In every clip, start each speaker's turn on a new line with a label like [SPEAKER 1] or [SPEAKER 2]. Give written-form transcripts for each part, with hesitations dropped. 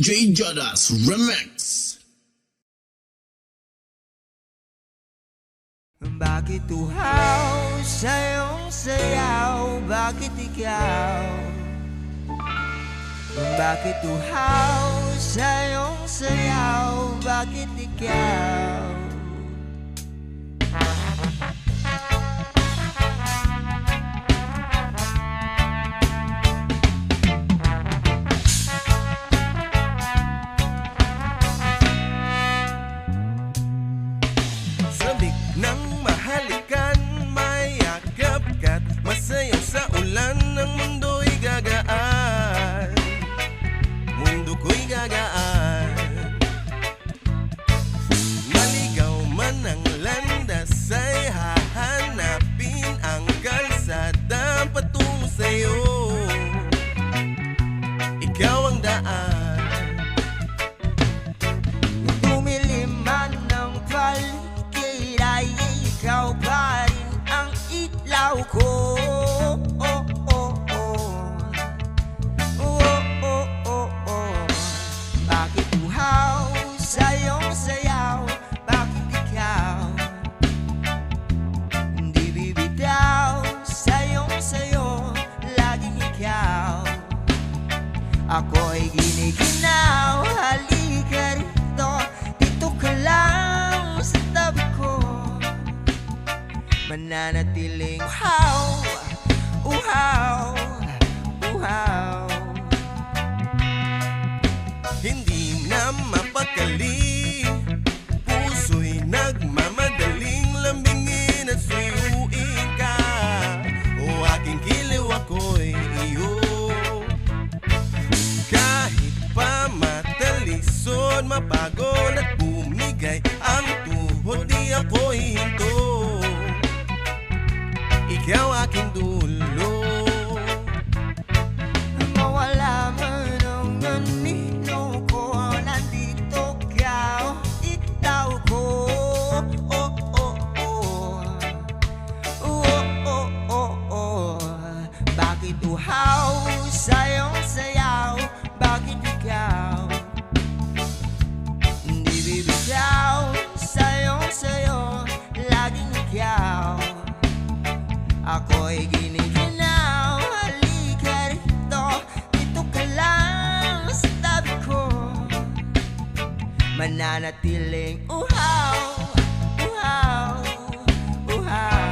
[SPEAKER 1] DJ Jodas Remix.
[SPEAKER 2] Bakit uhaw sa iyong sayaw? Bakit ikaw? Bakit uhaw sa iyong sayaw? Bakit ikaw?
[SPEAKER 3] Sabik ng mahalikan, mayakap ka't masayaw sa ulan. Ng mundo'y gagaan, mundo ko'y gagaan. Maligaw man ang landas ay hahanapin ang kalsada patungo sa'yo. Ikaw ang daan.
[SPEAKER 2] Tumilim man ng paligid ay ikaw pa rin ang ilaw ko. Bakit uhaw sa iyong sayaw? Bakit ikaw hindi bibitaw sa iyong sayo? Laging ikaw. Ako'y giniginaw, halika rito, dito ka lang sa tabi ko. Mananatiling uhaw, uhaw, uhaw.
[SPEAKER 3] Hindi na mapakali, puso'y nagmamadaling lambingin at suyuin ka. O aking kiliw, ako'y iyo. Kahit pa matalisod, mapagod at bumigay ang tuhod, di ako'y hinto. Ikaw aking dulo.
[SPEAKER 2] Mawala man ang anino ko, nandito ka, itaw ko. Bakit uhaw sa iyong sayaw? Bakit ikaw hindi bibitaw sa iyong sayo? Laging ikaw. Ako'y giniginaw, halika rito, dito ka lang sa tabi ko. Mananatiling uhaw, uhaw, uhaw.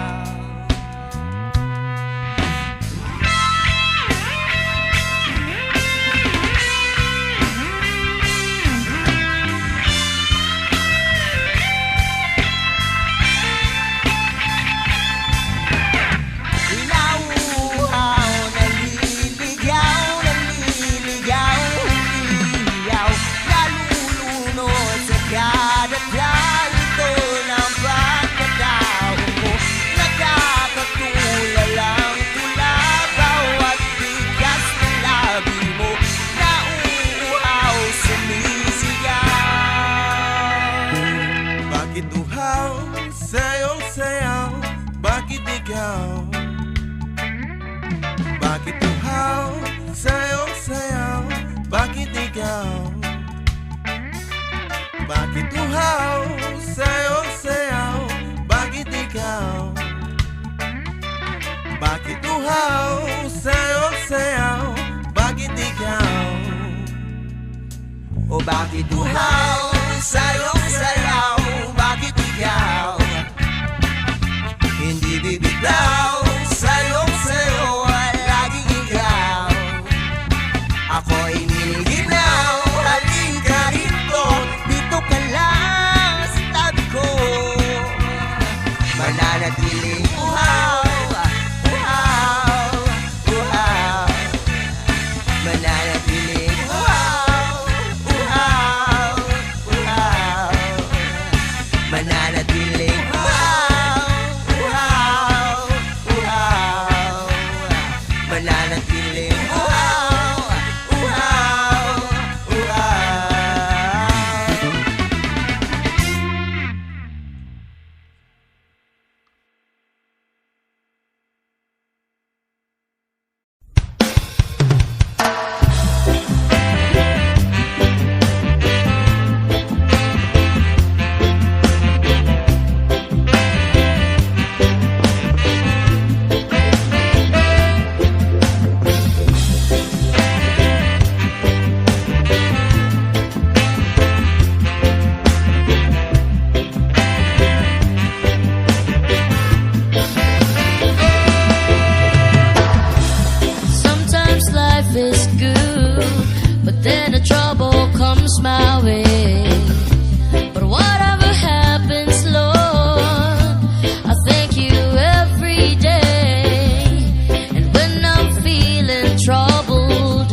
[SPEAKER 3] Bakit uhaw sa iyong sayaw? Bakit ikaw? Bakit uhaw sa iyong sayaw? Bakit ikaw? Bakit uhaw sa iyong sayaw? Bakit ikaw? Bakit uhaw sa iyong sayaw? Bakit ikaw?
[SPEAKER 2] O bakit uhaw sa iyong sayaw? Bakit ikaw hindi bibitaw sa iyong sayo? Laging ikaw. Ako'y niliginaw, halika rito, dito ka lang sa tabi ko. Mananatiling uhaw, uhaw, uhaw. Mananatiling uhaw, uhaw, uhaw.
[SPEAKER 4] comes my way. But whatever happens, Lord, I thank you every day. And when I'm feeling troubled,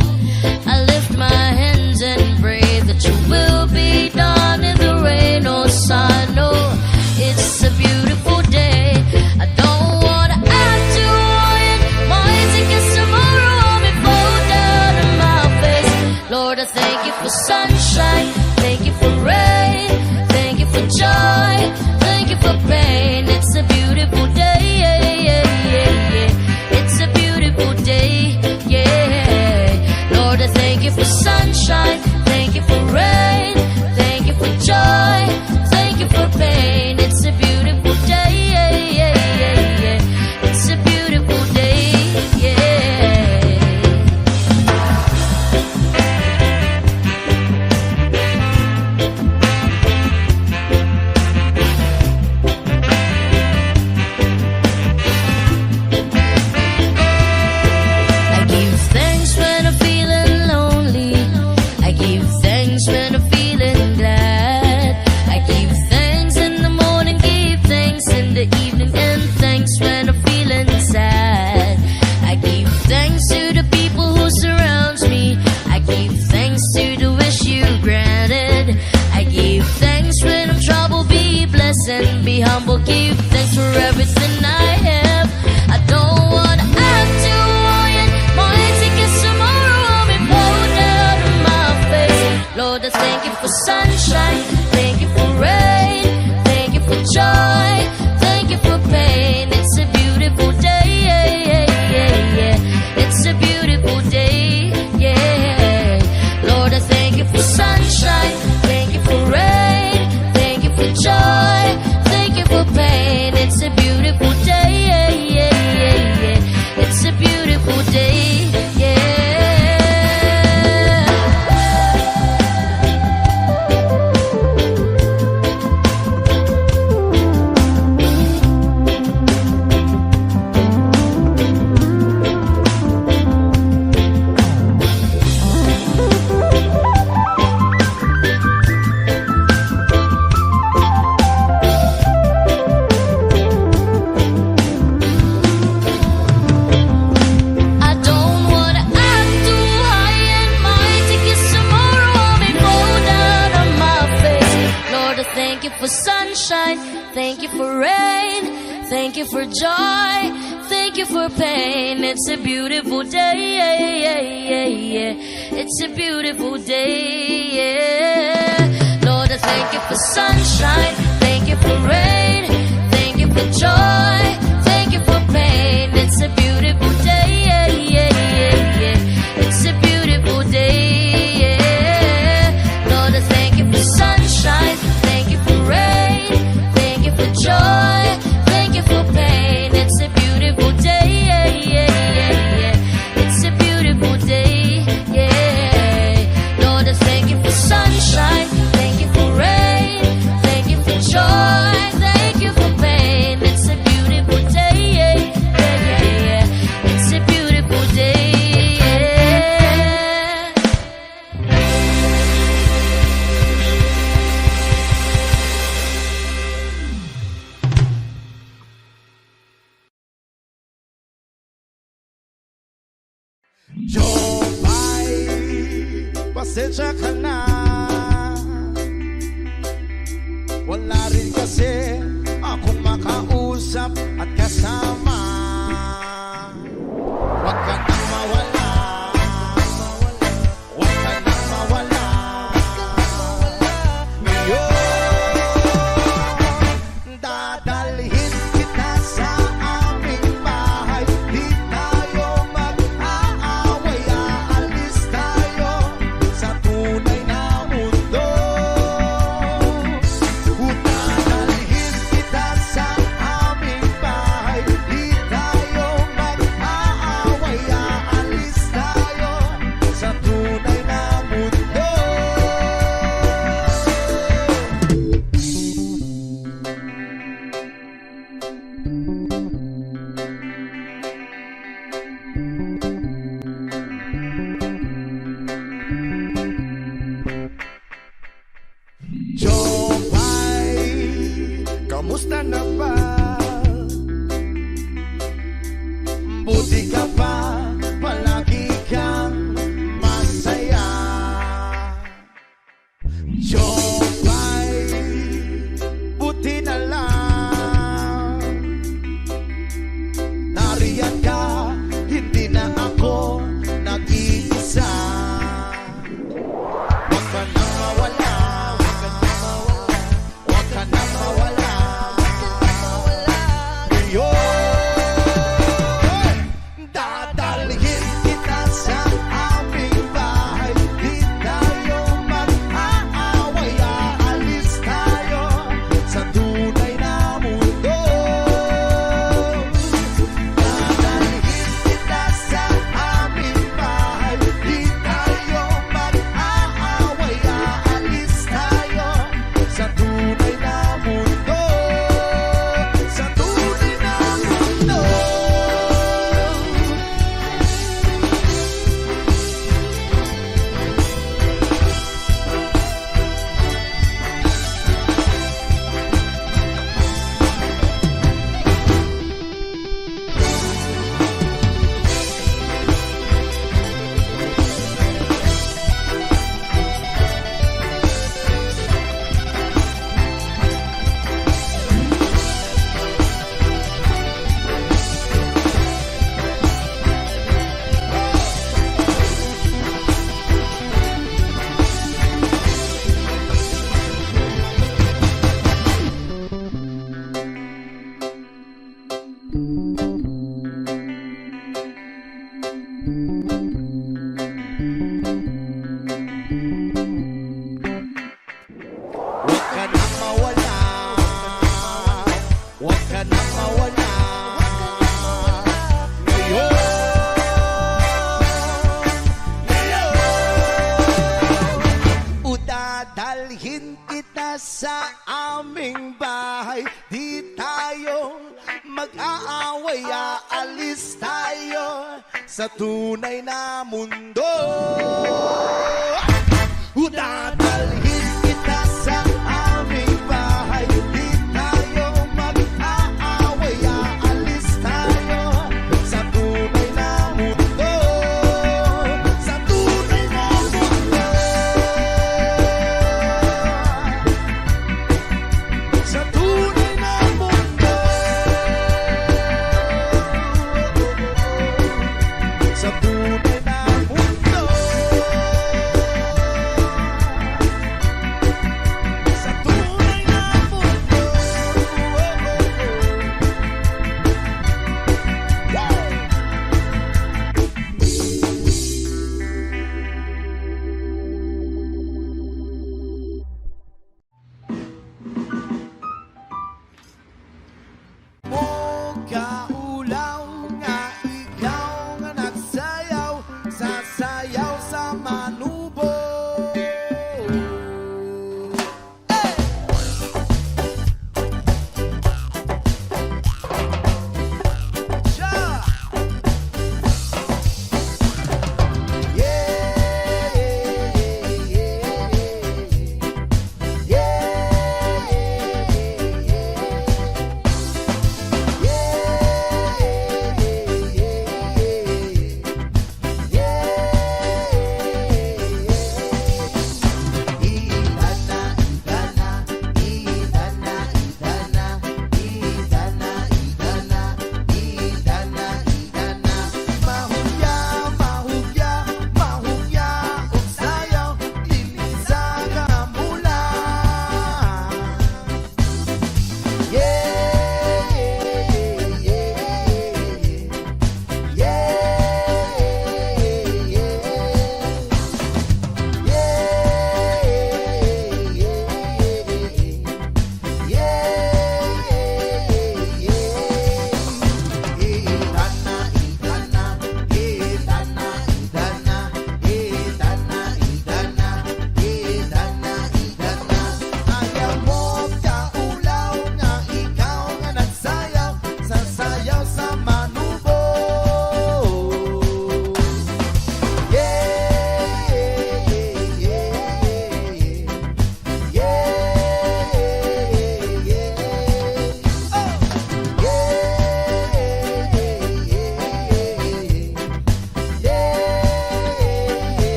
[SPEAKER 4] I lift my hands and pray that you will be done in the rain or sun. Oh, it's a beautiful day. I don't wanna act too worried. My tickets tomorrow will be fall down in my face. Lord, I thank you for sunshine, thank you for rain, thank you for joy, thank you for pain. It's a beautiful day, it's a beautiful day, yeah. Lord, I thank you for sunshine, thank you for rain, thank you for joy, thank you for pain. It's a beautiful day, it's a beautiful day, yeah. I give thanks when I'm feeling lonely. I give thanks when I'm feeling glad. I give thanks in the morning, give thanks in the evening, and thanks when I'm feeling sad. I give thanks to the people who surround me. I give thanks to the wish you granted. I give thanks when I'm troubled, be blessed and be humble. Give thanks for everything I have. I don't wanna act too worried. My tickets tomorrow will be poured down in my face. Lord, I thank you for sunshine, thank you for rain, thank you for joy, thank you for pain. It's a beautiful day, it's a beautiful day, yeah. Lord, I thank you for sunshine, thank you for rain, thank you for joy, thank you for pain. It's a beautiful day, it's a beautiful day, yeah. I don't wanna act too high, and my tickets tomorrow will be fall down on my face. Lord, I thank you for sunshine, thank you for rain, thank you for joy, thank you for pain. It's a beautiful day, it's a beautiful day, yeah. Lord, I thank you for sunshine, thank you for rain, thank you for joy, thank you for pain. It's a beautiful day, it's a beautiful day, yeah. Lord, I thank you for sunshine, thank you for rain, thank you for joy, thank you for pain. It's a beautiful day, it's a beautiful day, yeah. Lord, I thank you for sunshine, thank you for rain, thank you for joy, thank you for pain. It's a beautiful day, it's a beautiful day, yeah.
[SPEAKER 3] Jopay, pasensya ka na. Wala rin kasi akong makausap at kasama. Huwag ka nang mawala, huwag ka nang mawala. Ngayon, dadalhin kita sa aming bahay. Di tayo mag-aaway, aalis tayo sa tunay na mundo. Dadalhin kita sa aming bahay. Di sana pa. Buti ka pa, palagi kang masaya. Jopay, buti na lang nariyan ka, hindi na ako nag-iisa. Huwag ka na mawala, huwag ka na mawala. Ngayon, dadalhin kita sa aming bahay. Di tayo mag-aaway, aalis tayo sa tunay na mundo. Dadalhin kita sa aming bahay. Di tayo mag-aaway, aalis tayo sa tunay na mundo. Sa tunay na mundo. Huwag ka na mawala, huwag ka na mawala. Ngayon, udadalhin kita sa aming bahay. Di tayo mag-aaway, aalis tayo sa tunay na mundo. Udadalhin kita sa aming bahay. Di tayo mag-aaway, aalis tayo sa tunay na mundo. Sa tunay na mundo. Sa tunay na mundo. Sa tunay na mundo.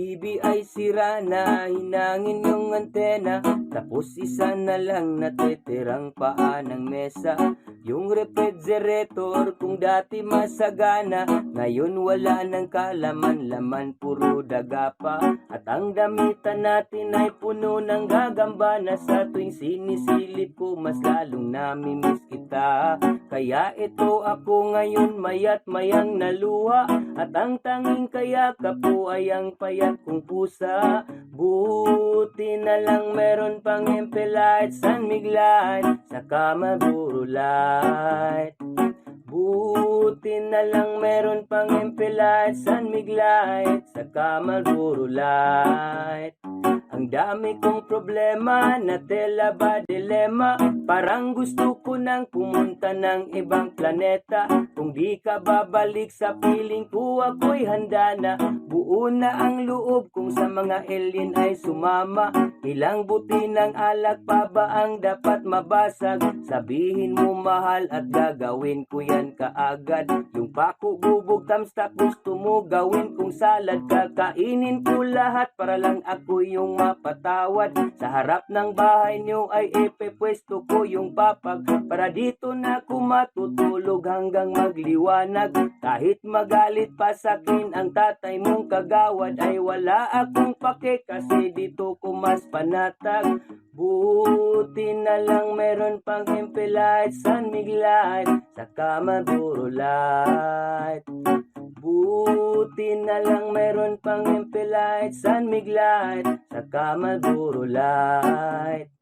[SPEAKER 3] TV ay sira na, hinangin yung antena, tapos isa na lang natitirang paa ng mesa. Yung refrigerator kung dati masagana, ngayon wala ng kalaman-laman, puro daga pa. At ang damitan natin ay puno ng gagamba, na sa tuwing sinisilip ko mas lalong namimiss kita. Kaya ito ako ngayon mayat mayang naluha, at ang tanging kayakap ko ay ang payat kong pusa. Buti na lang meron pang MP Light, San Mig Light, saka Marlboro Light. Buti na lang meron pang MP Light, San Mig Light, saka Marlboro Light. Ang dami kong problema, na tela ba dilema, parang gusto ko nang pumunta ng ibang planeta. Kung di ka babalik sa piling ko, ako'y handa na. Buo na ang loob kung sa mga alien ay sumama. Ilang buti ng alak pa ba ang dapat mabasag? Sabihin mo mahal at gagawin ko yan kaagad. Yung pako, bubog, tamstak, gusto mo gawin kong salad. Kakainin ko lahat para lang ako yung mapatawad. Sa harap ng bahay nyo ay ipepwesto ko yung papag, para dito na ako matutulog hanggang magliwanag. Kahit magalit pa sakin ang tatay mong kagawad, ay wala akong pake kasi dito ko mas panatag. Buti na lang meron pang MP Light, San Mig Light, saka Marlboro Light. Buti na lang meron pang MP Light, San Mig Light, saka Marlboro Light.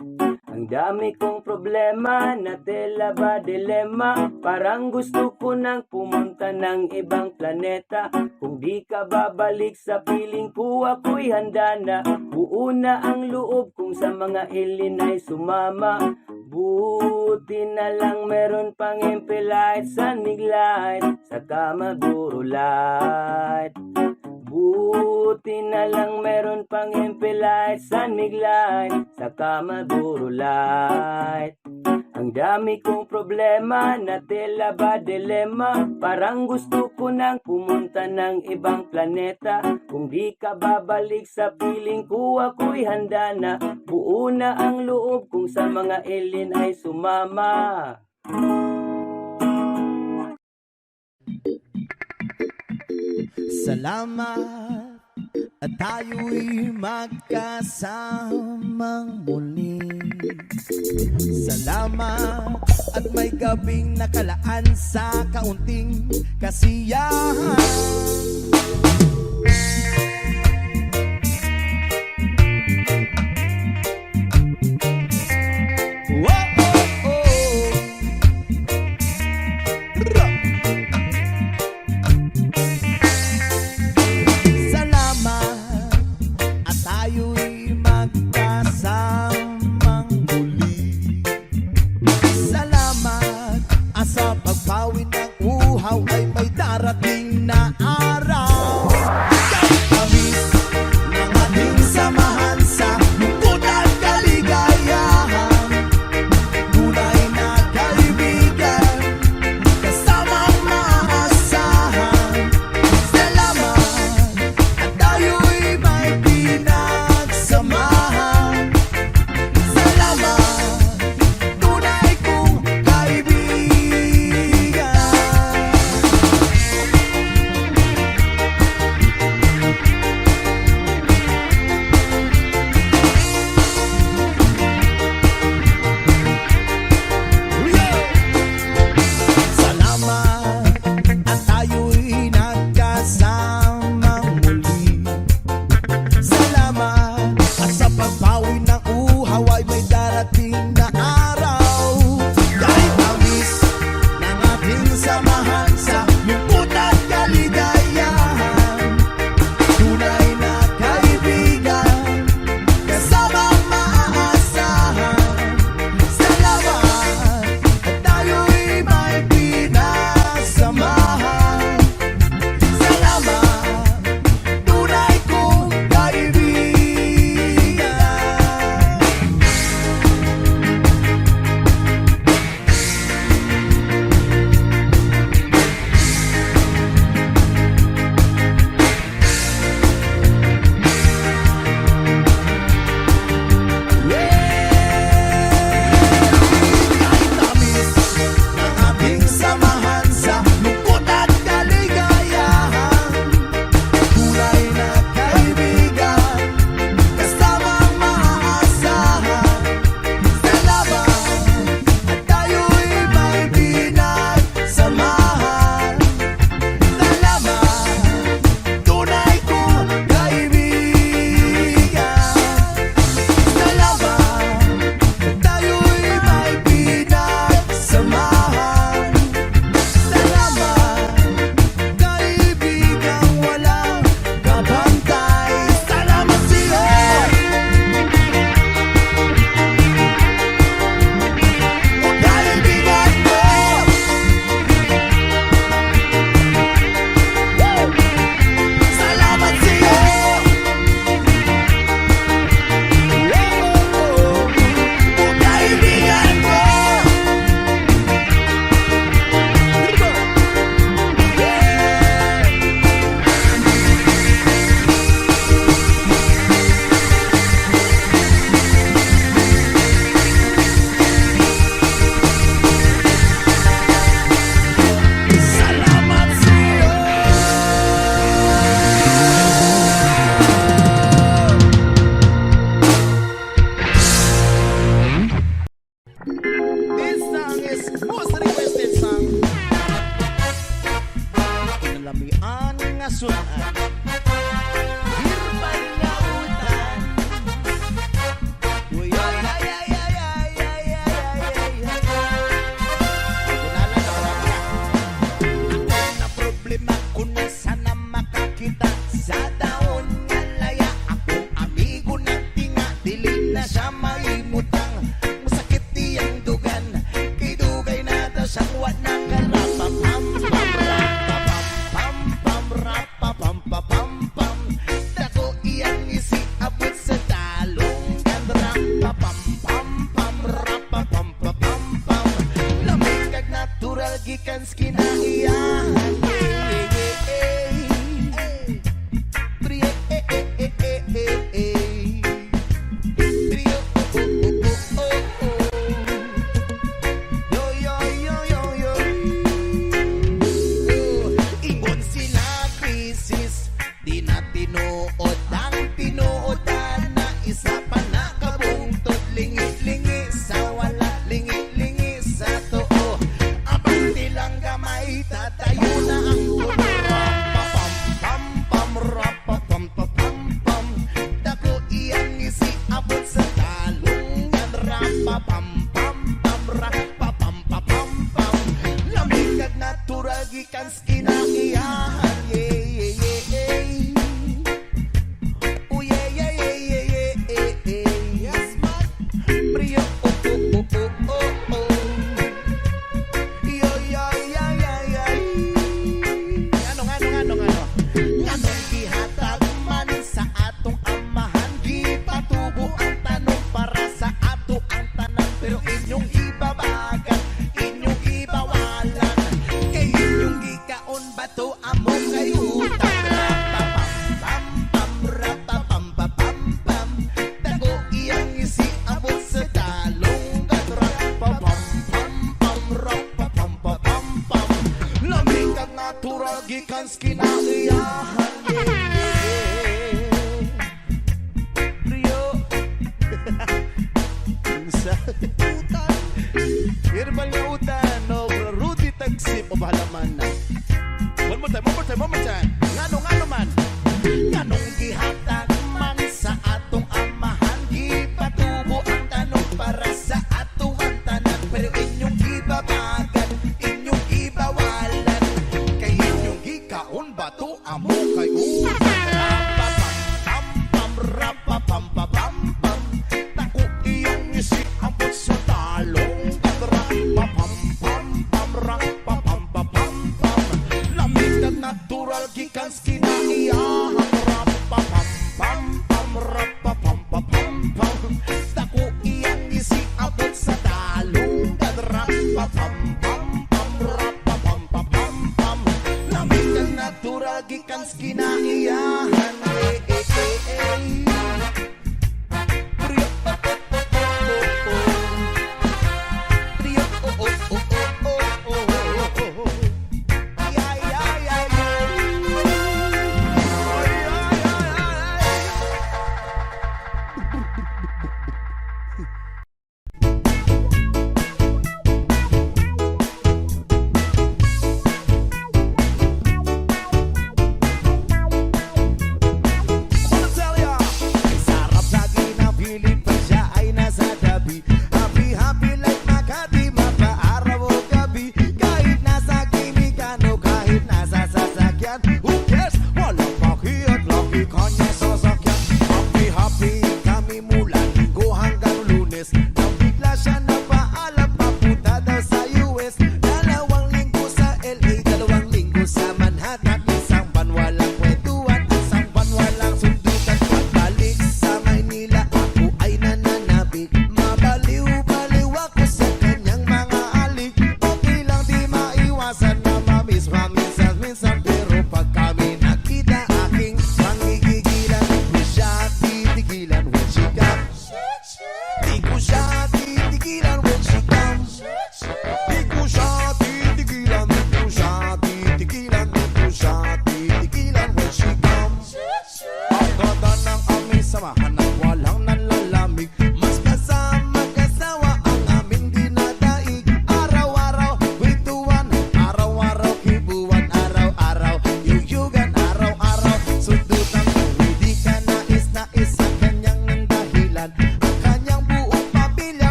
[SPEAKER 3] Ang dami kong problema, na tela ba dilema, parang gusto ko nang pumunta ng ibang planeta. Kung di ka babalik sa piling ko, ako'y handa na. Buo na ang loob kung sa mga alien ay sumama. Buti na lang meron pang MP Light, San Mig Light, saka Marlboro Light. Buti na lang meron pang MP Light, San Mig Light, saka Marlboro Light. Ang dami kong problema, na tela ba dilema, parang gusto ko nang pumunta ng ibang planeta. Kung di ka babalik sa piling ko, ako'y handa na. Buo na ang loob kung sa mga alien ay sumama.
[SPEAKER 2] Salamat at tayo'y magkasamang muli. Salamat at may gabing nakalaan sa kaunting kasiyahan. Sa pagpawin ng uhaw ay may darating na araw.
[SPEAKER 5] isa pa nakabungtod, lingi-lingi sa wala, lingi-lingi sa too. Abang lang gamay, tatayo na ang pam pam pam pam. Dako iyang isi abot sa talungan, rapa pam pam pam rapa pam pam pam. Lamig kag natural gikan sa kinaiyahan, yeah yeah yeah. Oh yeah yeah yeah yeah yeah yeah. Yes man, Brio oh oh oh oh oh oh. Yo yo yo yo yo. Ano nganong gihatag man sa atong amahan, gipatubo ang tanong para sa ato ang tanan, pero inyong ibabagan, inyong ibawalan, kay inyong gikaon bato amo kay utang. Rapapam pam pam, dago iyang isi abot sa talunggan, rapapam pam pam. Lamig kag natural gikan sa kinaiyahan. Rio sa utan, herbal nga utan, no Rudy Tagsip o bahalaman na. One more time. Ngano man. Nganong gihatag man sa atong amahan, gipatubo ang tanong para sa atong tanan, pero inyong ibabagan, inyong ibawalan, kay inyong gikaon bato amo kay utang. Rapapam pam. Tako iyong isi abot sa talong, rapapam pam. Lamig kag natural gikan sa kinaiyahan, rapapam pam. Tako iyang isi abot sa talong, rapapam pam. Lamig kag natural gikan sa kinaiyahan.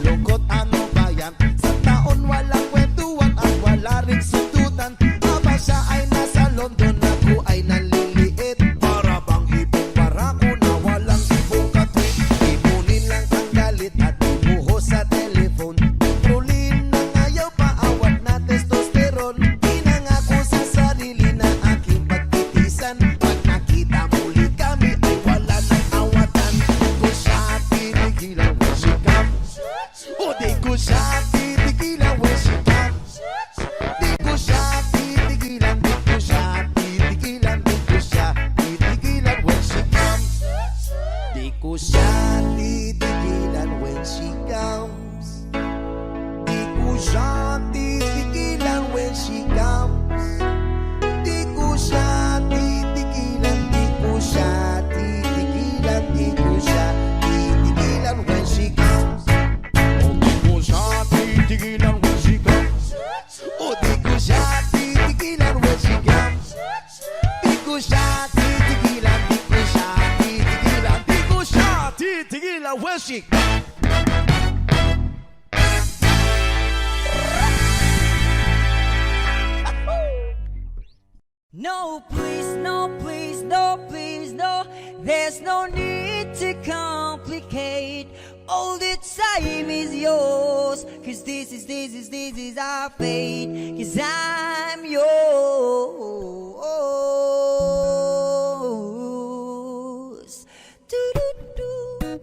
[SPEAKER 5] Lungkot ano bayan, sa taon walang kwento. di ko siya titigilan when she comes. Di ko siya titigilan, di ko siya titigilan, di ko siya titigilan when she comes. Di ko siya titigilan when she comes. Di ko siya titigilan when she comes. Di ko siya titigilan, di ko siya titigilan, di ko siya titigilan when she comes. Oh, di ko siya titigilan when she comes. Oh, di ko siya titigilan when she comes. Di ko siya titigilan, di ko siya titigilan, di ko siya titigilan when she comes.
[SPEAKER 2] No, please, no, please, no, please, no. There's no need to complicate. All the time is yours. Cause this is our fate. Cause I'm yours. Do-do-do.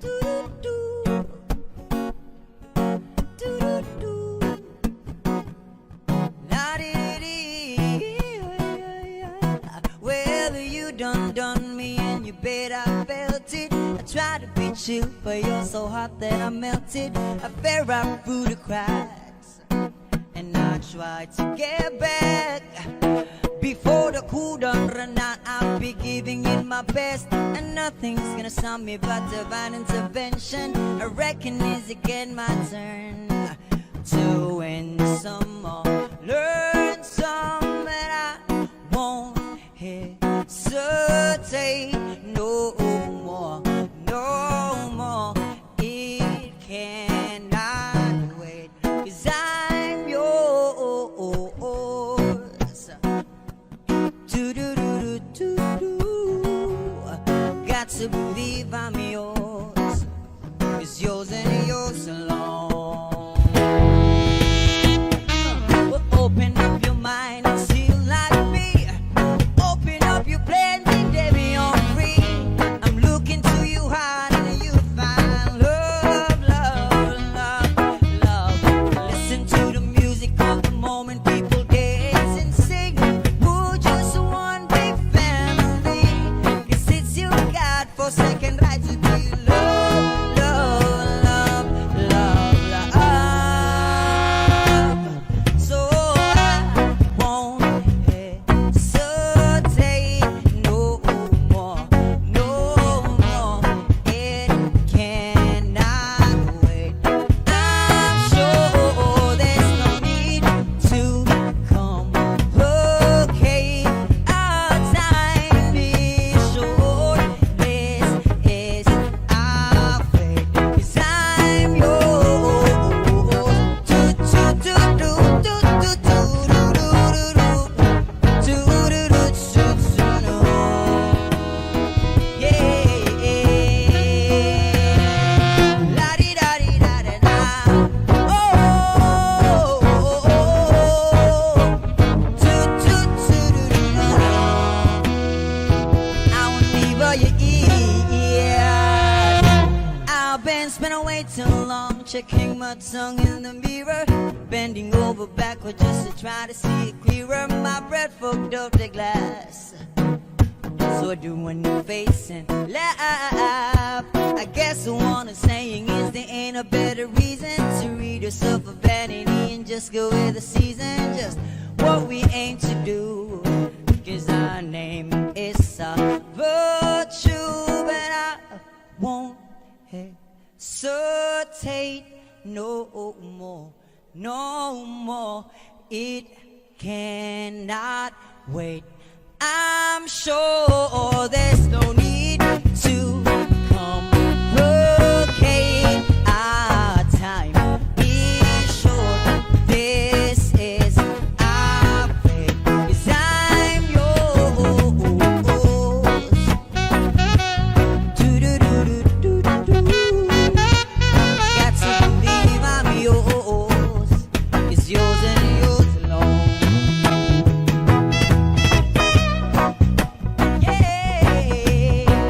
[SPEAKER 2] Do-do-do. Do-do-do. Well, you done me and you bet I felt it. I tried to be chill, but you're so hot that I melted. I fell right through the cracks, and I tried to get back. Before the cool done run out, I'll be giving it my best, and nothing's gonna stop me but divine intervention. I reckon it's again my turn to win some more, learn some, and I won't hesitate no more, no more. It cannot wait, 'cause I'm yours. Do-do-do-do-do-do. Got to believe I'm yours. It's yours and yours alone. Open up your mind and see like me. Open up your plans and let me on free. I'm looking to you hard and you find love, love, love, love. Listen to the music of the moment, people dance and sing. We're just one big family. 'Cause it's you got for second right to be love, love, love, love, love. So I won't hesitate no more, no more. It cannot wait. I'm sure there's no need to complicate. Our time is short. This is our fate. 'Cause I'm yours. I've been spending way too long checking my tongue in the mirror, bending over backward just to try to see it clearer. My breath fogged up the glass, so I do a new face and laugh. I guess the one I'm saying is there ain't a better reason to read yourself a vanity and just go with the season. Just what we aim to do, 'cause our name is a virtue, but I won't hesitate no more, no more. It cannot wait. I'm sure there's no need to complicate. Our time is short. This is our fate. 'Cause I'm yours. Do-do-do-do-do-do. Got to believe I'm yours. It's yours and yours alone. Yeah.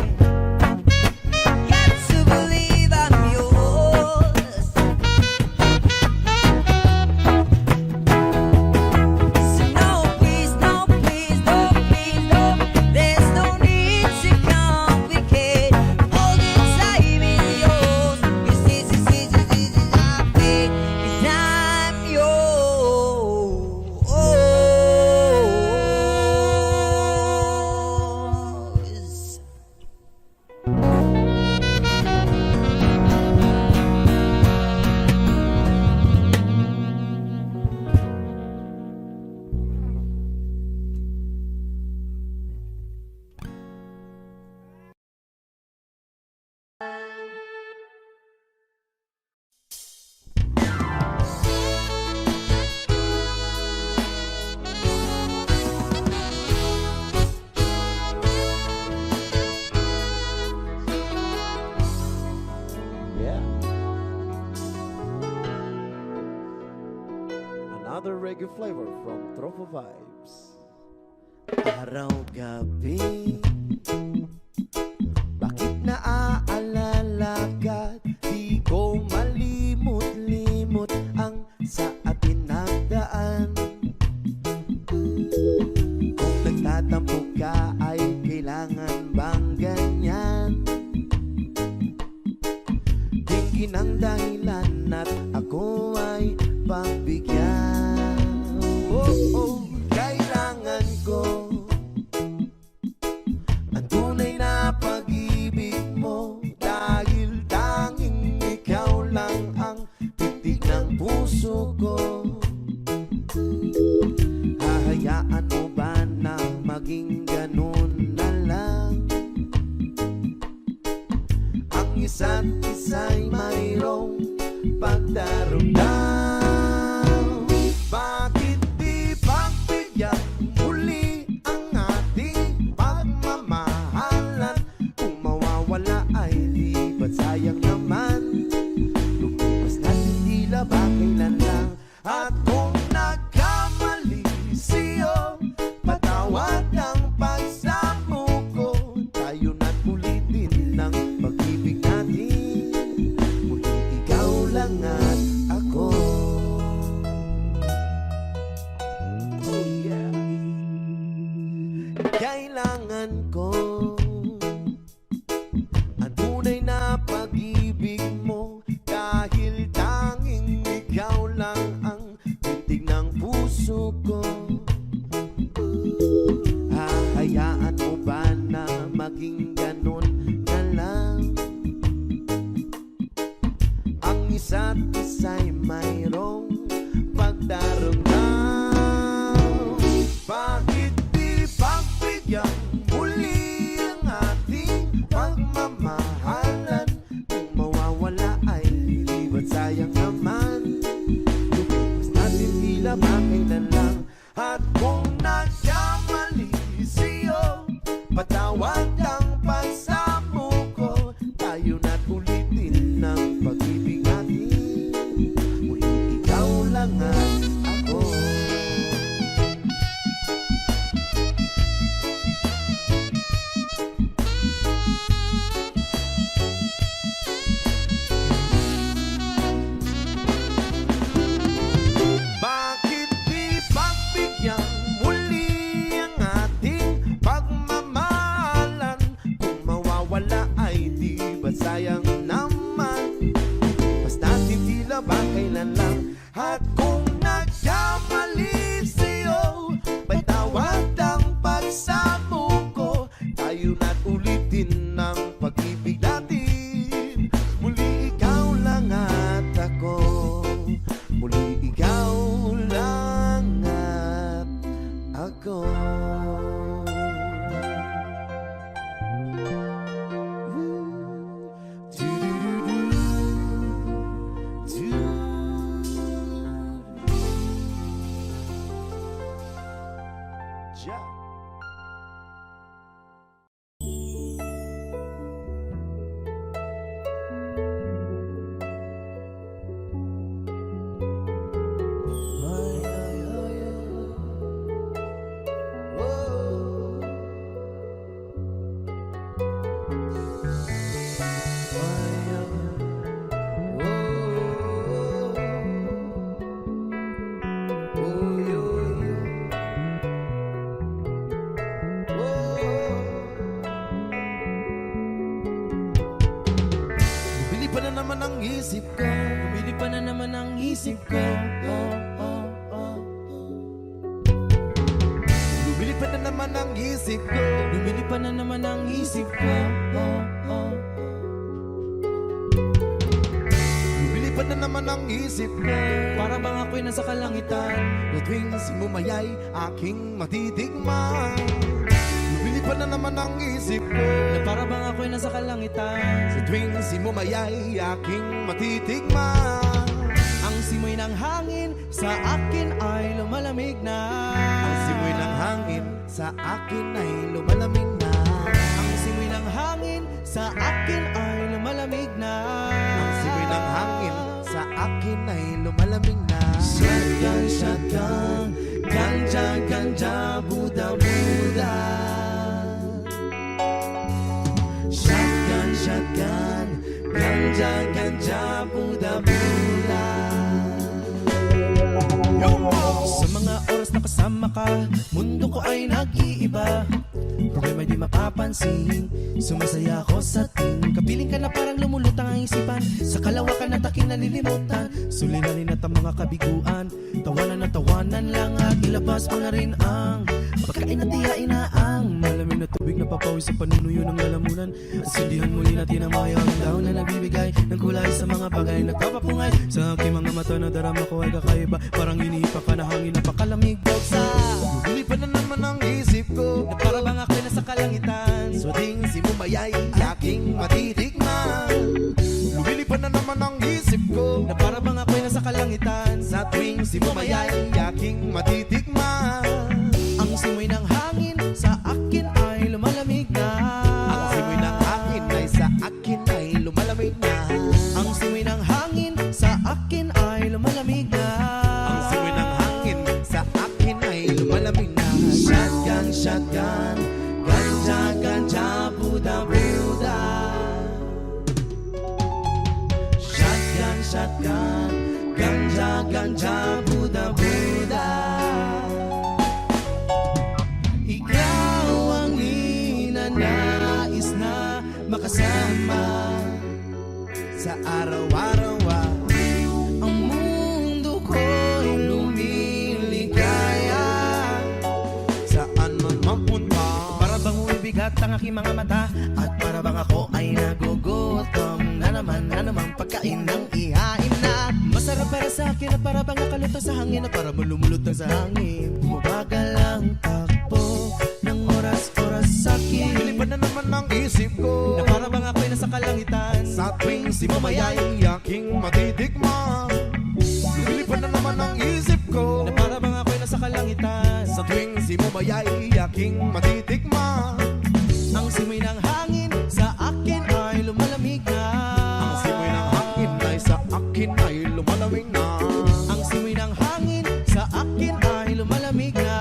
[SPEAKER 5] another reggae flavor from Tropa Vibes.
[SPEAKER 6] Araw-gabi, bakit naaalala ka? Di ko malimot-limot ang sa atin nagdaan. Kung nagtatampo ka ay kailangan bang ganyan? Tingin ang dahilan at ako ay pagbigyan. Oh, oh, kailangan ko ang tunay na pag-ibig mo, dahil tanging ikaw lang ang titig ng puso ko. Hahayaan mo ba na maging ganun na lang? Ang isa't isa'y mayroong pagdarugtang. Bakit di pagbigyan muli ang ating pagmamahalan? Kung mawawala ay di ba't sayang naman? Lumipas natin tila ba kailan lang? At kung nagkamali siyo, patawad ang pagsamo ko. Tayo na't ulitin ng pag-ibig natin. Muli ikaw lang at ako. Oh yeah. Kailangan ko ang tunay na pag-ibig mo, dahil tanging ikaw lang ang titig ng puso ko. Hahayaan mo ba na maging ganun na lang? Ang isa't isa'y mayroong pagdarugtang. Bakit di pagbigyan muli ang ating pagmamahalan? Kung mawawala ay di ba't sayang naman? Lumipas natin tila ba kailan lang? At kung nagkamali siyo, patawad ang pagsamo ko. Tayo na't ulitin ng pag-ibig natin. Muli ikaw lang at ako. Bakit di pagbigyan muli ang ating pagmamahalan? Kung mawawala ay di ba't sayang naman? Lipas natin tila ba kailan lang? At kung nagkamali siyo, patawad ang pagsamo ko. Tayo na't ulitin ng pag-ibig natin. Muli ikaw lang at ako. Muli ikaw lang at ako. Ja. Bumili pa na naman ang isip ko. Bumili pa na naman ang isip ko. Bumili pa na naman ang isip ko. Bumili pa na naman ang isip ko. Bumili pa na naman ang isip ko. Para bang ako'y nasa kalangitan, na tuwing simumayay aking matitigman. Bumili pa na naman ang isip ko. Na para bang ako'y nasa kalangitan, sa tuwing simumayay aking matitigman. Ang simoy ng hangin sa akin ay lumalamig na. Ang simoy ng hangin sa akin ay lumalamig na. Ang simoy ng hangin sa akin ay lumalamig na. Ang simoy ng hangin sa akin ay lumalamig na. Shotgun, shotgun. kasama ka, mundo ko ay nag-iiba. Problema di mapapansin, sumasaya ako sa ting. Kapiling ka na parang lumulutang ang isipan, sa kalawakan at aking nalilimutan. Suliranin at ang mga kabiguan, tawanan at tawanan lang. At ilabas mo na rin ang pagkain at ihain na ang malamig na tubig na papawis sa panunuyo ng lalamunan. At sindihan muli natin ang mga ang daw na nagbibigay ng kulay sa mga bagay nagpapapungay. Sa aking mga mata na darama ko ay kakaiba, parang inihipa ka na hangin na pakalamig daw sa lumilipad na naman ang isip ko, na para bang ako'y nasa kalangitan.
[SPEAKER 5] So ting si Mumayay aking matitikman. Lumilipad na naman ang isip ko,
[SPEAKER 6] Na para bang ako'y nasa kalangitan.
[SPEAKER 5] sa tuwing si Mumayay aking matitikman.
[SPEAKER 6] Ang simoy ng hangin sa akin ay lumalamig na.
[SPEAKER 5] Ang simoy ng hangin ay sa akin ay lumalamig na.
[SPEAKER 6] Ang simoy ng hangin sa akin ay lumalamig na.
[SPEAKER 5] Ang simoy ng hangin sa akin ay lumalamig na. Shotgun, shotgun, ganja, ganja, Buddha, Buddha. Shotgun, shotgun, ganja, ganja, Buddha, Buddha.
[SPEAKER 6] Ikaw ang ninanais na makasama
[SPEAKER 5] Sa araw-araw
[SPEAKER 6] ang mundo ko'y lumiligaya.
[SPEAKER 5] saan man mapunta.
[SPEAKER 6] Para bang umibigat ang aking mga mata, at para bang ako ay nagugutom na naman pagkain ng ihain na masarap para sa akin, at para bang nakalutang sa hangin, at para malumulutang sa hangin. Bumabagal ang takbo ng oras-oras sa akin,
[SPEAKER 5] Lumilipad na naman ang isip ko,
[SPEAKER 6] na para bang ako'y nasa kalangitan.
[SPEAKER 5] sa tuwing si Mumayay aking matitikman. Lumilipad na naman ang isip ko,
[SPEAKER 6] Na para bang ako'y nasa kalangitan.
[SPEAKER 5] sa tuwing si Mumayay aking matitikman.
[SPEAKER 6] Ang simoy ng hangin sa akin ay lumalamig na.
[SPEAKER 5] Ang simoy ng hangin ay sa akin ay lumalamig na.
[SPEAKER 6] Ang simoy ng hangin sa akin ay lumalamig na.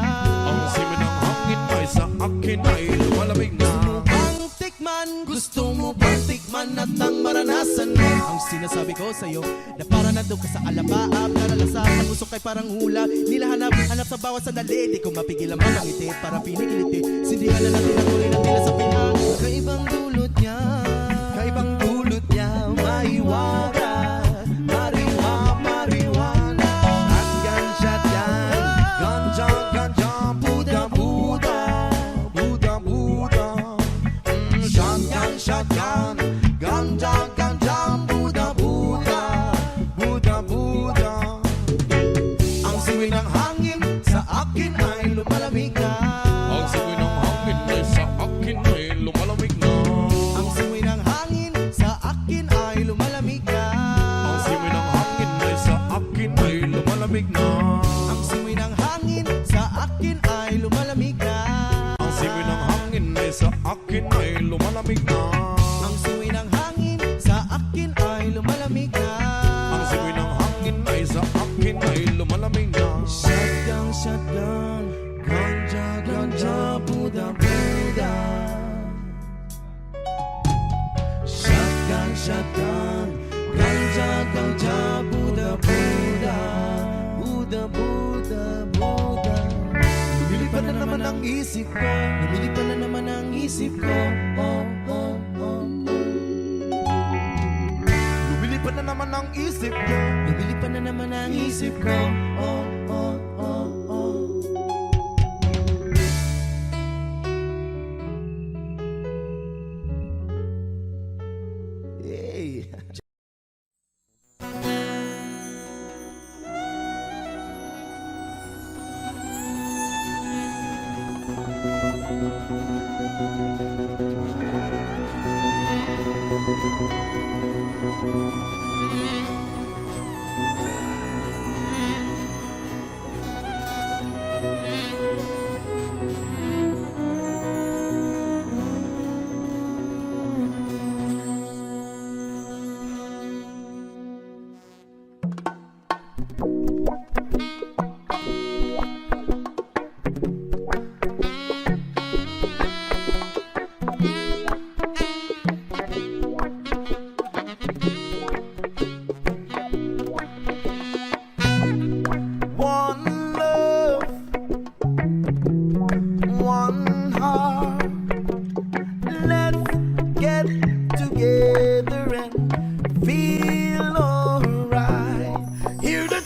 [SPEAKER 5] Ang simoy ng hangin ay sa akin ay lumalamig na.
[SPEAKER 6] Ang tikman, gusto mo bang tikman at ang maranasan mo? Ang sinasabi ko sa'yo, na para na doon ka sa alabaab, karalasan ang usok ay parang hula. Nilahanap, hanap sa bawat sandali, di ko mapigil ang mga ngiti, para pinigiliti. Sindihan na natin ang kulay ng tila sa pinag. Kaibang dulot niya,
[SPEAKER 5] Kaibang dulot niya, maiwaga. Mariwa, mariwana. Shotgun, shotgun, ganja, ganja, Buddha, Buddha. Buddha, Buddha. Shotgun, shotgun, ganja, ganja, Buddha, Buddha. Buddha, Buddha. Ang simoy ng hangin sa akin ay lumalamig na. Ang simoy ng hangin ay sa akin ay lumalamig na.
[SPEAKER 6] ang simoy ng hangin sa akin ay lumalamig na.
[SPEAKER 5] Ang simoy ng hangin ay sa akin ay lumalamig na.
[SPEAKER 6] Ang simoy ng hangin sa akin ay lumalamig na.
[SPEAKER 5] Ang simoy ng hangin ay sa akin ay lumalamig na.
[SPEAKER 6] Ang simoy ng hangin sa akin ay lumalamig na.
[SPEAKER 5] Ang simoy ng hangin ay sa akin ay lumalamig na.
[SPEAKER 6] Shotgun, shotgun, ganja, ganja, Buddha, Buddha.
[SPEAKER 5] Shotgun, shotgun, ganja, ganja, Buddha, Buddha. Buddha, Buddha, Buddha. Lumilipad na naman ang isip ko.
[SPEAKER 6] Lumilipad na naman ang isip ko. Oh, oh, oh.
[SPEAKER 5] Lumilipad na naman ang isip ko.
[SPEAKER 6] Lumilipad na naman ang isip ko. Oh, oh, oh, oh.
[SPEAKER 5] Hey.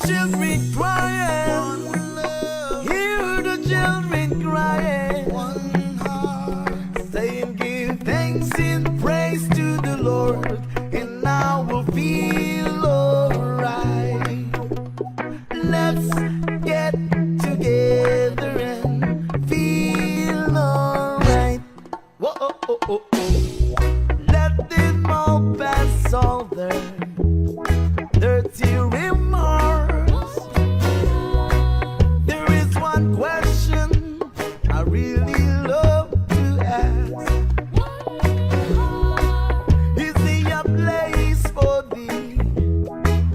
[SPEAKER 5] children crying. Hear the children crying. Saying, give thanks and praise to the Lord, and I will feel alright. Let's get together and feel alright. Whoa, oh, oh, oh, oh. Let them all pass all their dirty remarks. There is one question I really love to ask. Is there a place for the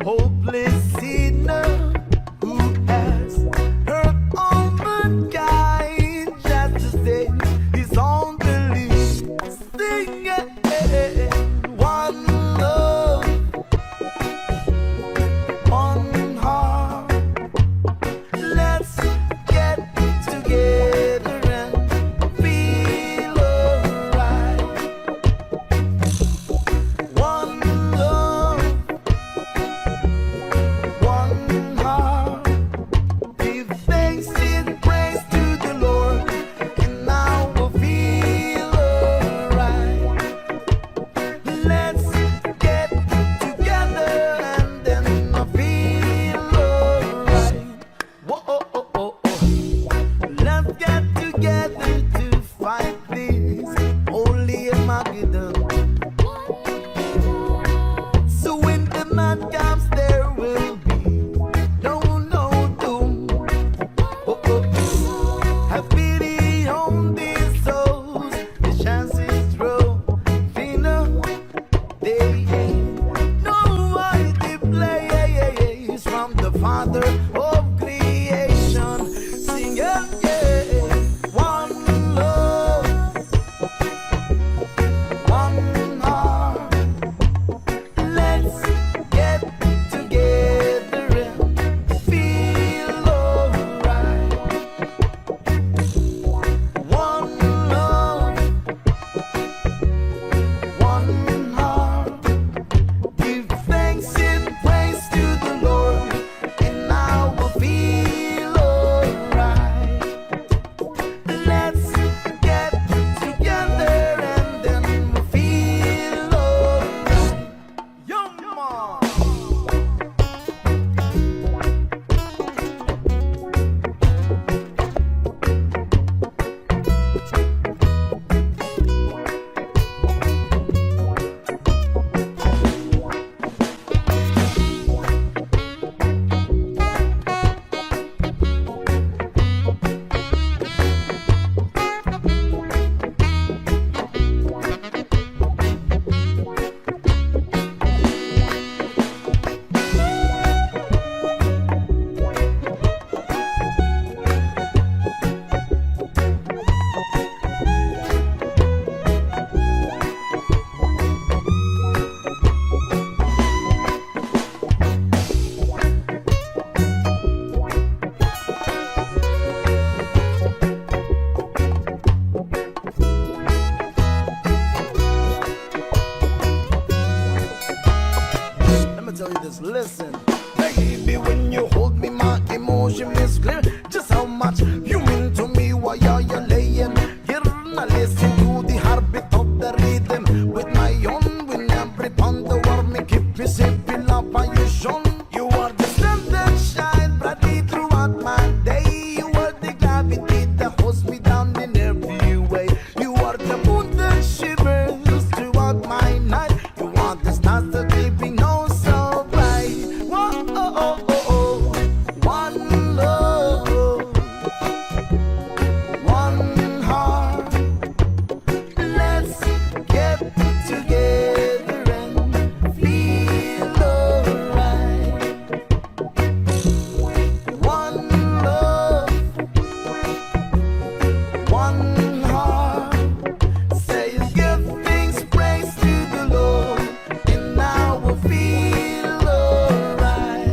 [SPEAKER 5] hopeless sinner who has hurt all mankind just to stay his own belief? Sing it, one love, one heart. Let's get together and feel alright. One love, one heart. Give thanks and praise to the Lord, and I will feel alright. Let's get together and then I feel alright. Whoa, oh, oh, oh, oh. Let's get together to fight this holy Armageddon. So when the night comes, there will be no doom. Oh, oh. Have pity on these souls. The chances grow thinner. They ain't no idea place from the Father of creation. Sing it, yeah. One love, one heart. Let's get together and feel alright. One love, one heart. Give thanks and praise to the Lord, and I will feel alright. Let's get together and then we'll feel alright. Yo, ma. Let me tell you this, listen. Baby, when you hold me, my emotion is clear. Just how much you mean to me while you're laying here. Now listen to the heartbeat of the rhythm. With my own, with every pound the world me keep me sipping up by your shone. You are the sun that shines brightly throughout my day. You are the gravity that holds me down in every way. You are the moon that shivers throughout my night. You are the stars that keep me no so bright. Whoa, oh, oh, oh, oh. One love, one heart. Let's get together and feel alright. One love, one heart. Say give thanks, praise to the Lord, and I will feel alright.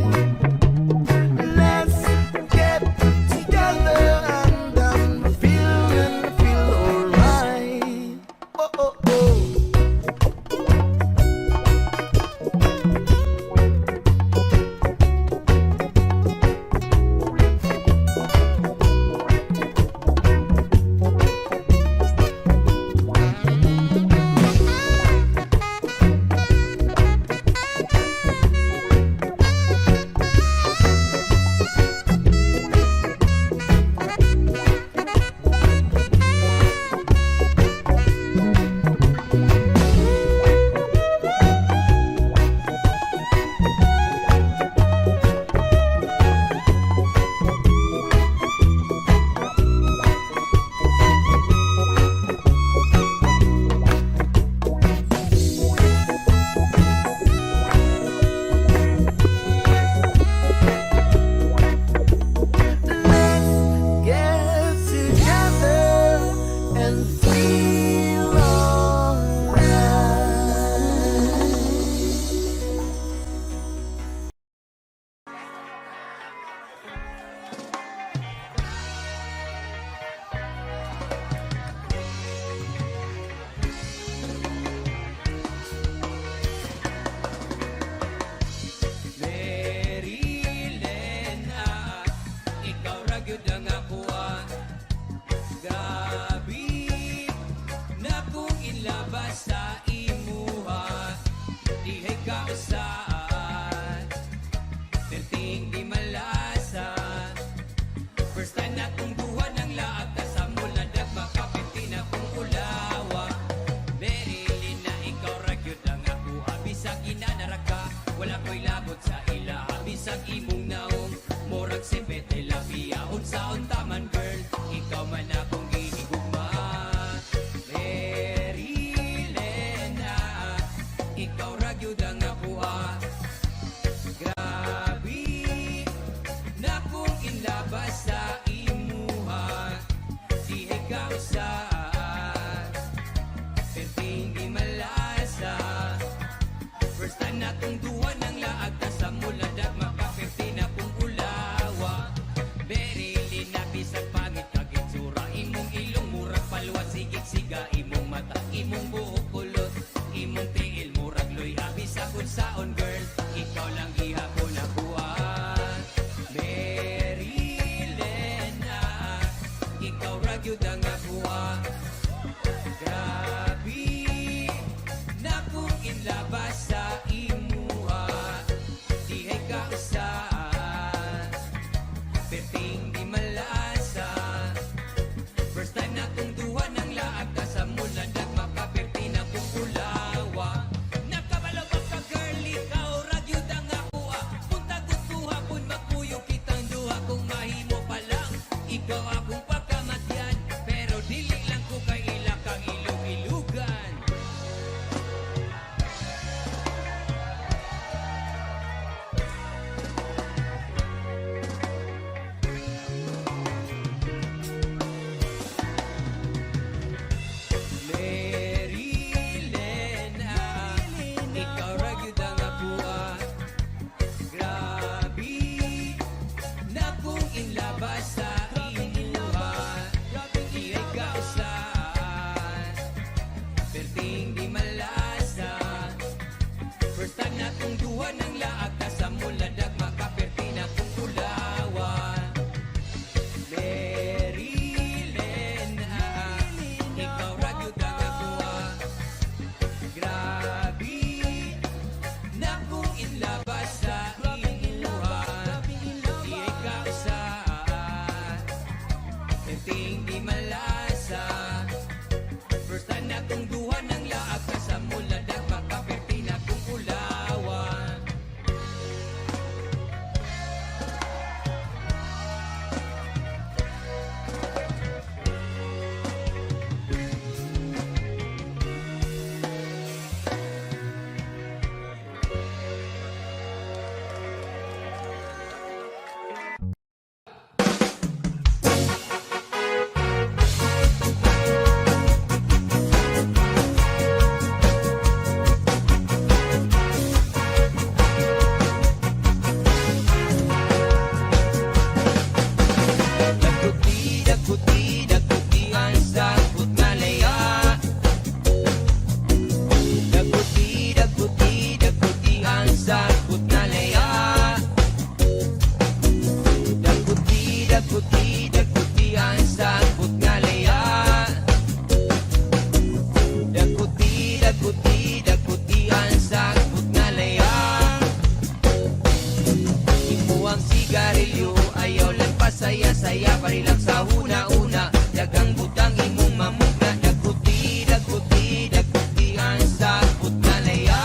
[SPEAKER 3] saya-saya parilak sa huna-una. Dagang butang imong mamugna. Daguti, daguti, daguti ang sakot nga laya.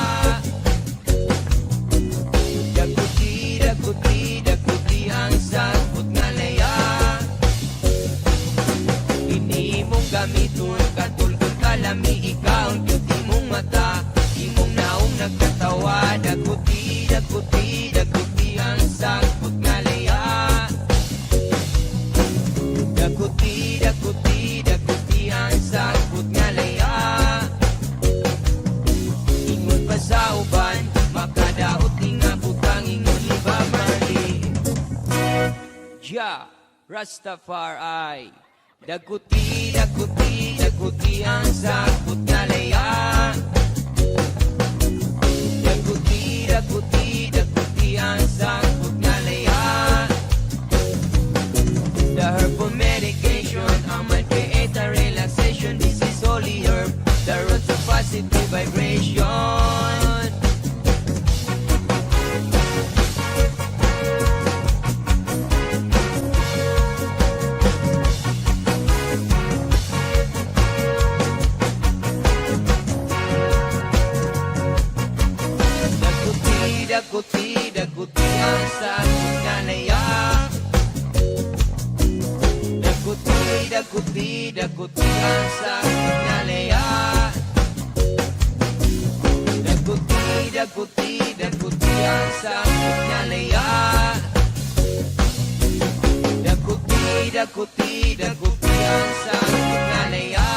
[SPEAKER 3] Daguti, daguti, daguti ang sakot nga laya. Ini mong gamiton, katulkot kalami, ikaw ang beauty mong mata. Imong naong nagkatawa. Daguti, daguti, daguti ang sakot nga laya. Daguti, daguti, daguti ang sakot nga laya. Ingon pa sa uban, makadaot ni nga butang ingon ibabali. Ja, Rastafari. Daguti, daguti, daguti ang sakot nga laya. Daguti, daguti, daguti ang sakot nga laya. The herbal medication, I'ma create a relaxation. This is holy herb, the road to positive vibration. Daguti, daguti, daguti ang sakot nga laya. Daguti, daguti, daguti ang sakot nga laya. Daguti, daguti, daguti ang sakot nga laya. Daguti, daguti, daguti ang sakot nga laya.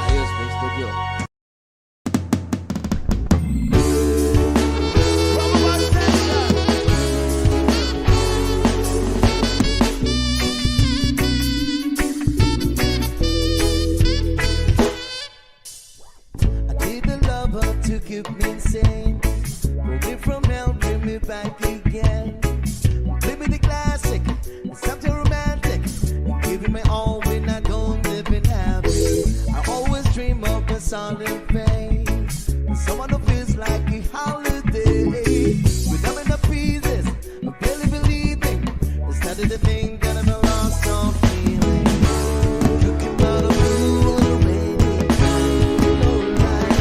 [SPEAKER 3] Ayos, may studio.
[SPEAKER 6] I need the lover to keep me insane. Pull me from hell, bring me back again. Play me the classic, something romantic. Giving me all when I don't live in happy. I always dream of a solid face. Someone who feels like a holiday. Without me the pieces, I'm barely believing. It's not the thing that I've lost all feeling. You came out of blue already. No lie.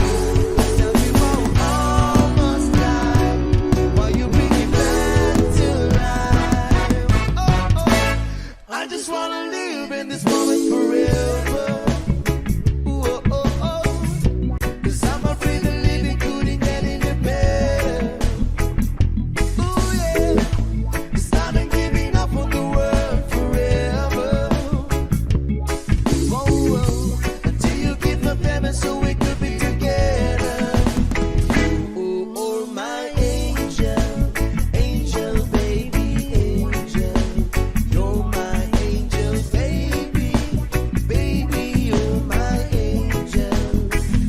[SPEAKER 6] Tell me I almost died. While you bring me back to life. Oh, oh. I just wanna live in this moment forever. Ooh, oh, oh, oh. 'Cause I'm afraid that living couldn't get any better. Ooh, yeah. Started giving up on the world forever. Whoa, whoa. Until you give me payment so we could be together. Oh, oh, my angel, angel, baby, angel. You're my angel, baby, baby, you're my angel,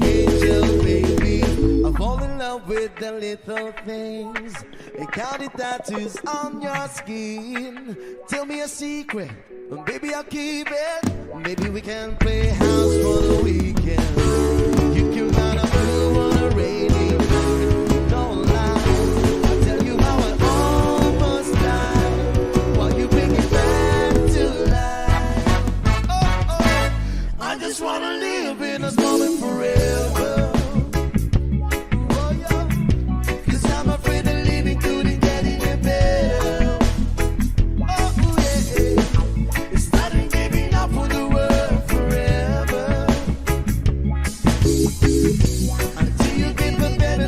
[SPEAKER 6] angel, baby. I fall in love with the little things. They count the tattoos on your skin. Tell me a secret, and baby I'll keep it. Maybe we can play house for the weekend. You can run a blue on a rainy night. Don't lie, I'll tell you how I almost died. While you bring it back to life. Oh, oh, I just wanna live in this moment forever. Oh, yeah. 'Cause I'm afraid that living couldn't get any better. Oh, yeah. It's starting giving up for the world forever. Until you give a better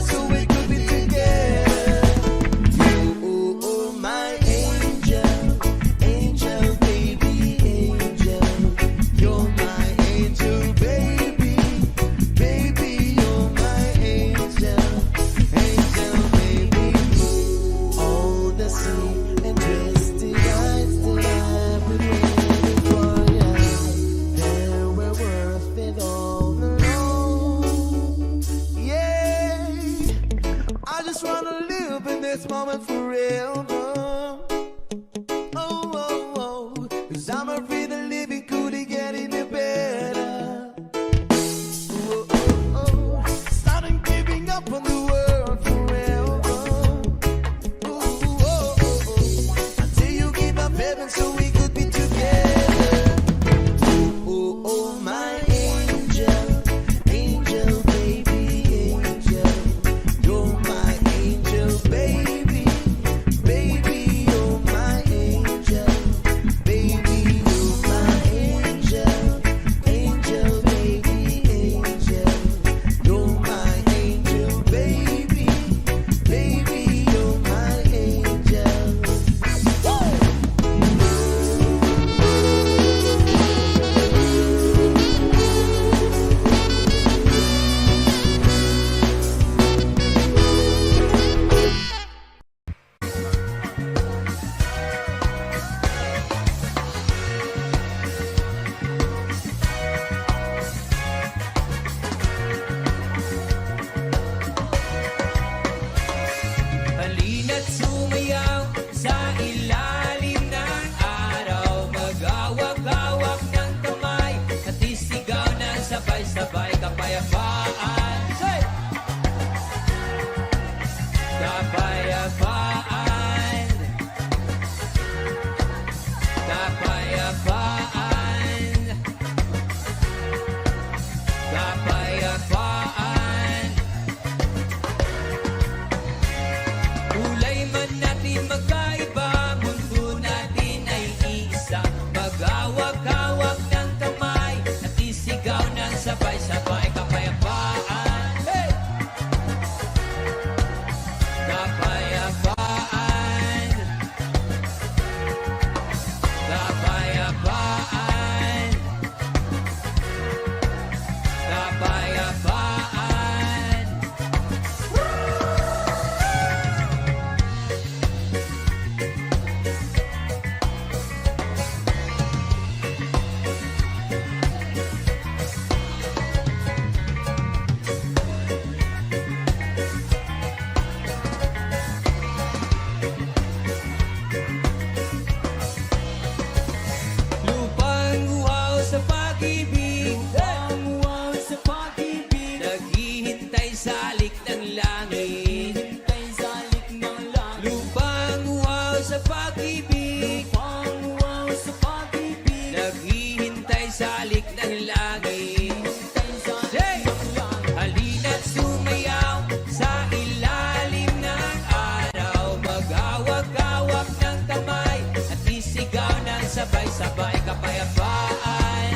[SPEAKER 3] sabay-sabay kapayapaan.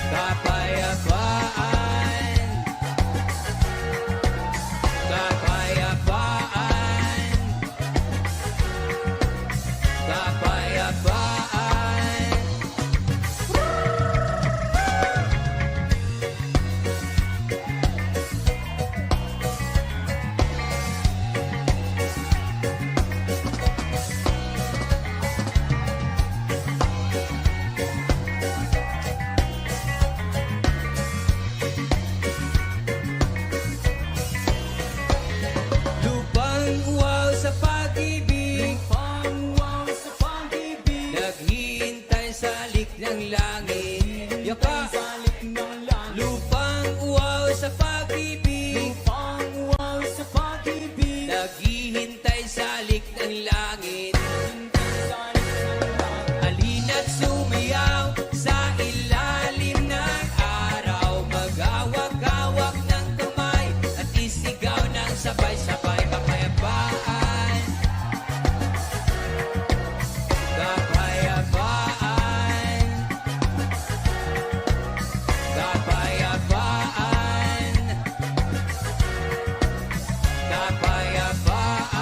[SPEAKER 3] Kapayapaan. Kapayapaan. Kapayapaan. Lupang uwaw sa pag-ibig, naghihintay sa lik ng langit. Yaka! Lupang uwaw sa pag-ibig, naghihintay sa lik ng langit. Halina't sumiyaw sa ilalim ng araw, magawak-awak ng kamay at isigaw ng sabay-sabay kapayapaan. Kapayapaan. Kapayapaan. Kapayapaan.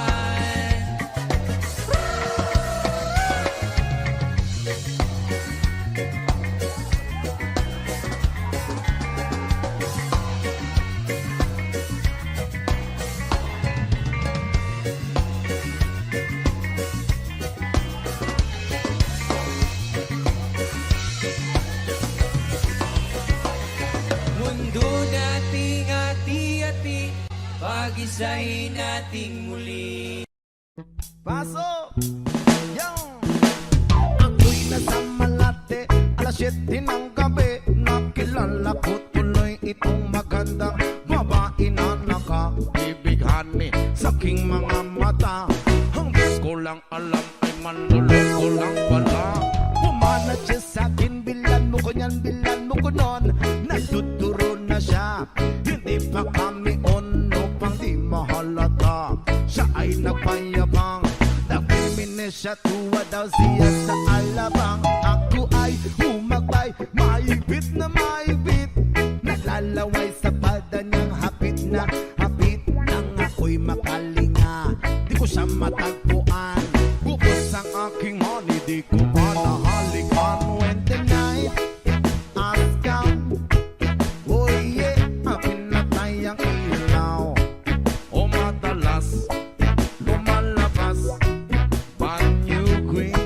[SPEAKER 3] Mundo nating hati-hati, pag-isahin nating muli.
[SPEAKER 6] Paso! Yung! Ako'y nasa Malate, alas 7 ng gabi. Nakilala ko tuloy itong magandang babae na nakaibighan sa aking mga mata. Hanggang ko lang alam ay manloloko lang pala. Pumanat siya sa akin, bilan mo ko niyan, bilan mo ko nun. Nagtuturo na siya, hindi pa kami ono pang di mahalata. Siya ay nagpayabang, nagpiminis siya, tuwa daw siya sa alabang. Ako ay humagbay, maibit na maibit, nalalaway sa pada niyang hapit na hapit. Nang ako'y makalinga, di ko siya matagpuan. Bukos ang aking money, di ko pa nahalikan. When the night has come, oh yeah, pinatay ang ilaw. O madalas lumalabas banyo queen.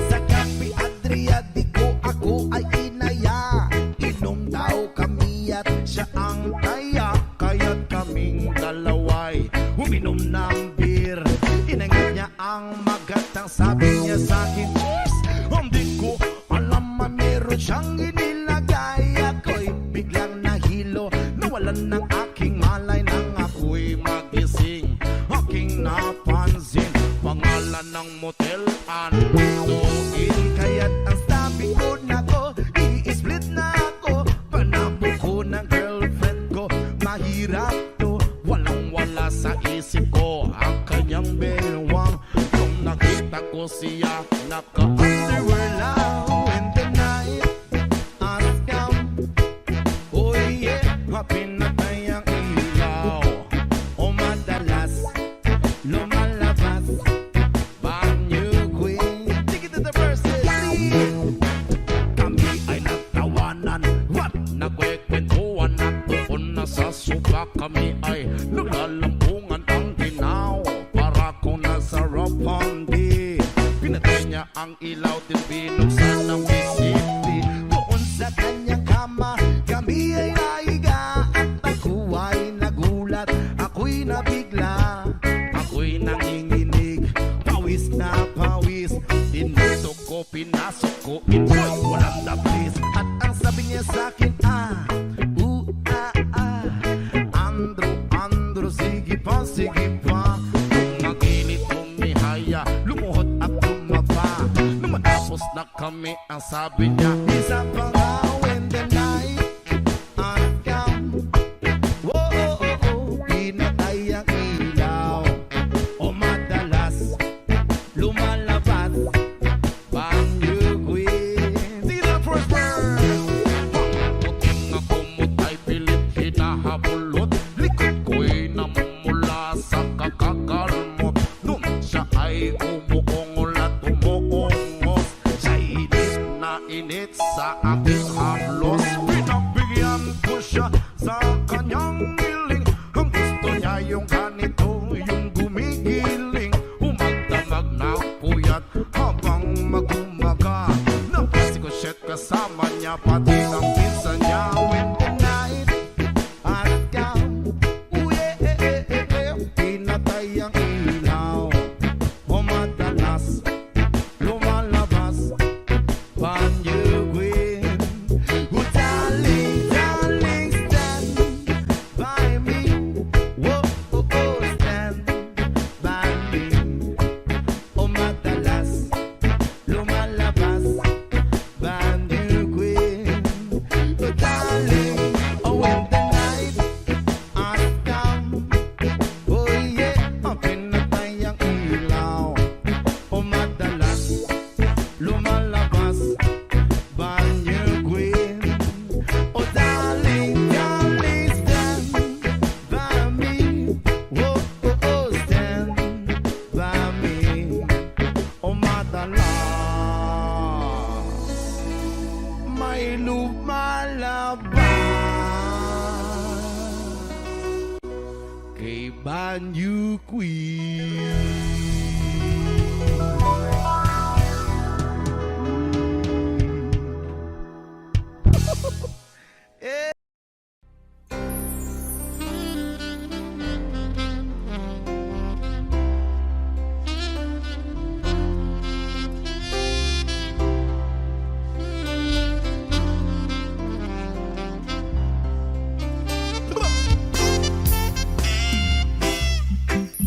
[SPEAKER 6] Sa Cafe Adria, di ko ako ay inaya. Inom daw kami at siya ang taya, kaya't kaming dalaway uminom ng beer. Inangat niya ang magatang, sabi niya sa akin, cheers! Hindi ko alam man meron siyang inilagay. Ako'y biglang nahilo, nawalan ng aking malay. Nang ako'y magising, aking napansin pangalan ng motel, Andoin. Kaya't ang sabi ko na ko, i-split na ako. Panabo ko ng girlfriend ko, mahirap to. Walang-wala sa isip ko ang kanyang bewang. Nung nakita ko siya, naka-underwear lang. When the night has come, oh yeah, pinatay ang ilaw. O madalas lumalabas banyo queen. Take it to the verses. Kami ay nagtawanan, what? Nagkwekwentuhan at doon na sa suba. Kami ay naglalampungan ang ginaw, para ko nasa Roppongi. Pinatay niya ang ilaw, din binuksan ng bisiti. Doon sa kanyang kama, kami ay naiga. At ako ay nagulat, ako'y nabigla, ako'y nanginginig, pawis na pawis. Tinutok ko, pinasok ko, ito'y walang dablis. At ang sabi niya sa akin, Andro, sige pa, sige pa. Kung naginit, tumihaya, lumuhot at tumaba. Nung matapos na kami, ang sabi niya, isa pa nga. When the night has come, pinatay ang ilaw. O
[SPEAKER 7] nakakalmot nung siya ay umuungol at umuungos. Siya init sa aking haplos. Pinagbigyan ko siya sa kanyang hiling. Ang gusto niya yung ganito, yung gumigiling. Umagdamag na puyat habang magumaga. Napasikoshet kasama niya pati ang pinsan niya. When the night has come, pinatay ang ilaw. O madalas lumalabas Panjuguin. Oh darling, darling, stand by me. Whoa, oh, oh, stand by me. O madalas lumalabas Panjuguin. Oh darling, oh when the night has come, oh yeah, pinatay ang ilaw. O madalas lumalabas Panjuguin. Oh darling, darling, stand by me. Whoa, oh, oh, stand by me. Oh madalas may lumalabas kay Panjuguin.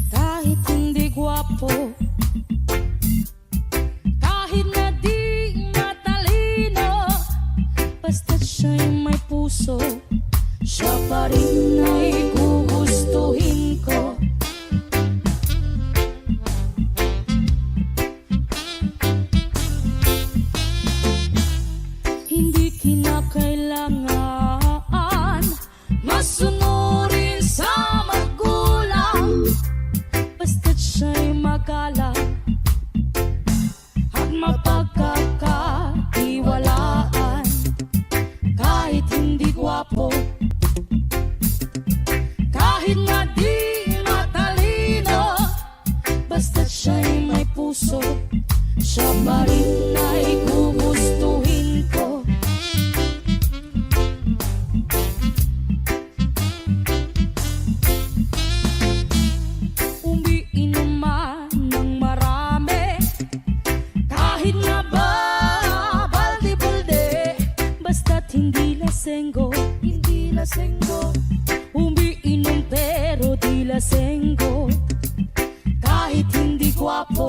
[SPEAKER 4] Kahit hindi gwapo, kahit na di matalino, basta't siya'y may puso, siya pa rin ay gugustuhin ko. Hindi kinakailangan masunurin sa magulang, basta't siya'y magalang at mapagkakatiwalaan. Kahit hindi gwapo, kahit nga di matalino, basta't siya'y may puso, siya pa rin ay gugustuhin ko. Umiinom man ng marami, kahit nga ba balde-balde, basta't hindi lasenggo, hindi lasenggo. Umiinom pero di lasenggo, kahit hindi gwapo,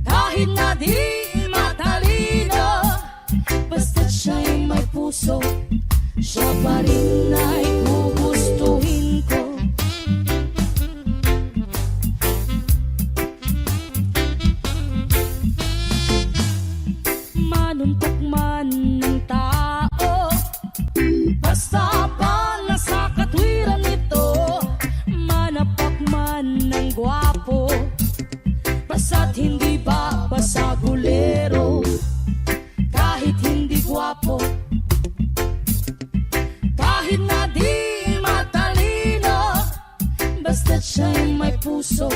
[SPEAKER 4] kahit na di matalino, basta't siya'y may puso, siya pa rin ay gugustuhin ko. Manuntok man ng tao, basta pa nasa katwiran nito, manapak man ng gwapo, basta't hindi ba basagulero. Kahit hindi gwapo, kahit na di matalino, basta't siya'y may puso,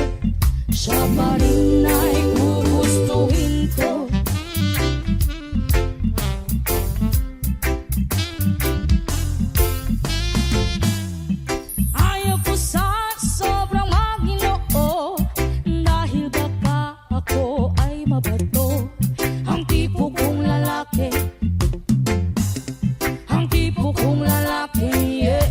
[SPEAKER 4] siya pa rin ay gugustuhin ko. Ayaw ko sa sobrang maginoo, dahil baka ako ay mabato. Ang tipo kong lalaki, ang tipo kong lalaki, yeah.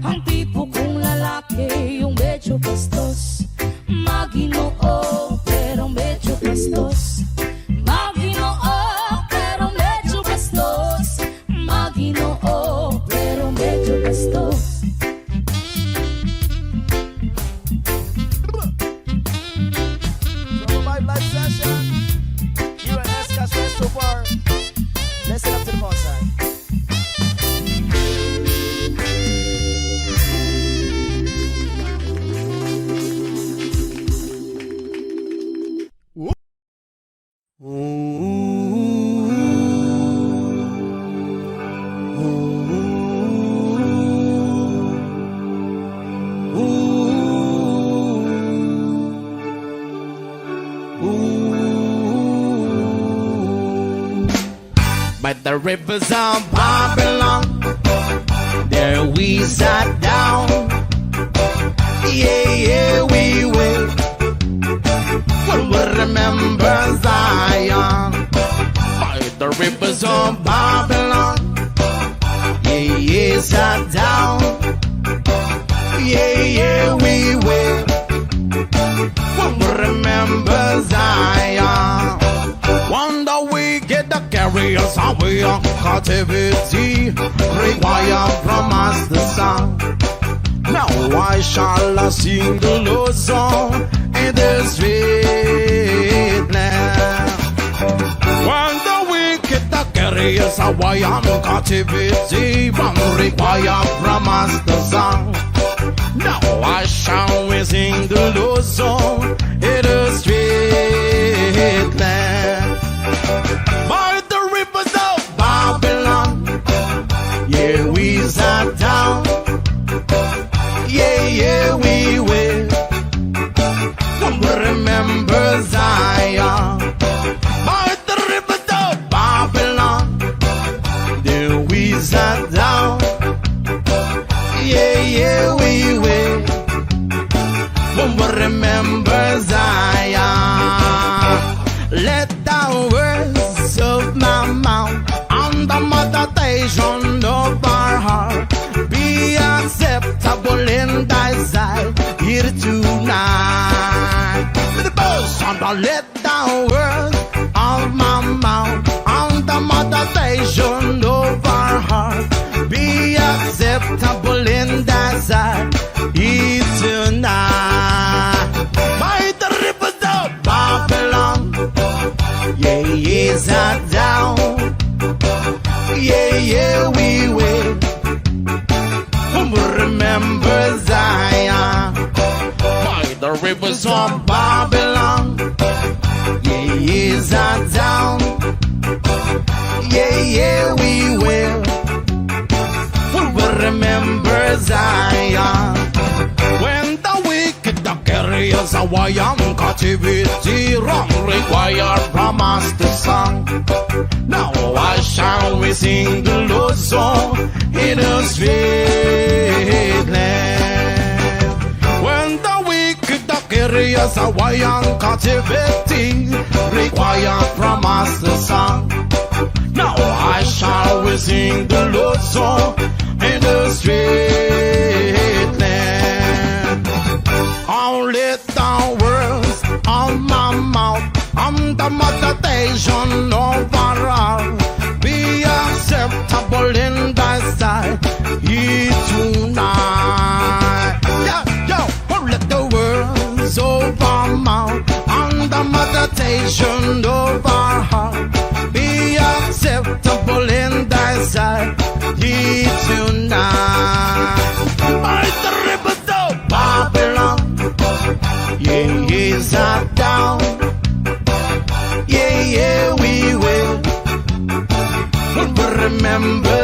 [SPEAKER 4] Ang tipo kong lalaki, yung medyo bastos, maginoo pero medyo bastos, maginoo pero medyo bastos, maginoo pero medyo bastos.
[SPEAKER 5] So, 5 live session. You and Esca so far. Listen up to the boss side.
[SPEAKER 7] by the rivers of Babylon. There we sat down. Yeah, yeah, we will. We'll remember Zion by the rivers of Babylon. Yeah, yeah, sat down. Yeah, yeah, we will. We'll remember Zion. Wonder we get the carriers away on captivity. Require from us the song. Now why shall I sing the Lord's song in this sweet land? Wonder we get the carriers away on captivity. From require from us the song. Now why shall we sing the Lord's song in the sweet land? By the rivers of Babylon, yeah, we sat down. Yeah, yeah, we will. We'll remember Zion. By the rivers of Babylon, there we sat down. Yeah, yeah, we will. We'll remember Zion. Let the words of my mouth and the meditation of our heart be acceptable in thy sight here tonight. With the boast on the let the words of my mouth and the meditation of our heart be acceptable in thy sight here tonight. By the rivers of Babylon, yeah, yeah, sat down. Yeah, yeah, we will. We'll remember Zion. By the rivers of Babylon, yeah, yeah, sat down. Yeah, yeah, we will. We'll remember Zion. When the wicked the carriers away on captivity, wrong require from us the song. Now why shall we sing the Lord's song in a sweet land? When the wicked the carriers away on captivity, require from us the song. Now why shall we sing the Lord's song in the sweet land? Only the words of my mouth and the meditation of our heart be acceptable in thy sight here tonight. Yeah, yo, let the words of our mouth and the meditation of our heart be acceptable in thy sight here tonight. By the rivers of Babylon, yeah, yeah, sat down. Yeah, yeah, we will. We'll remember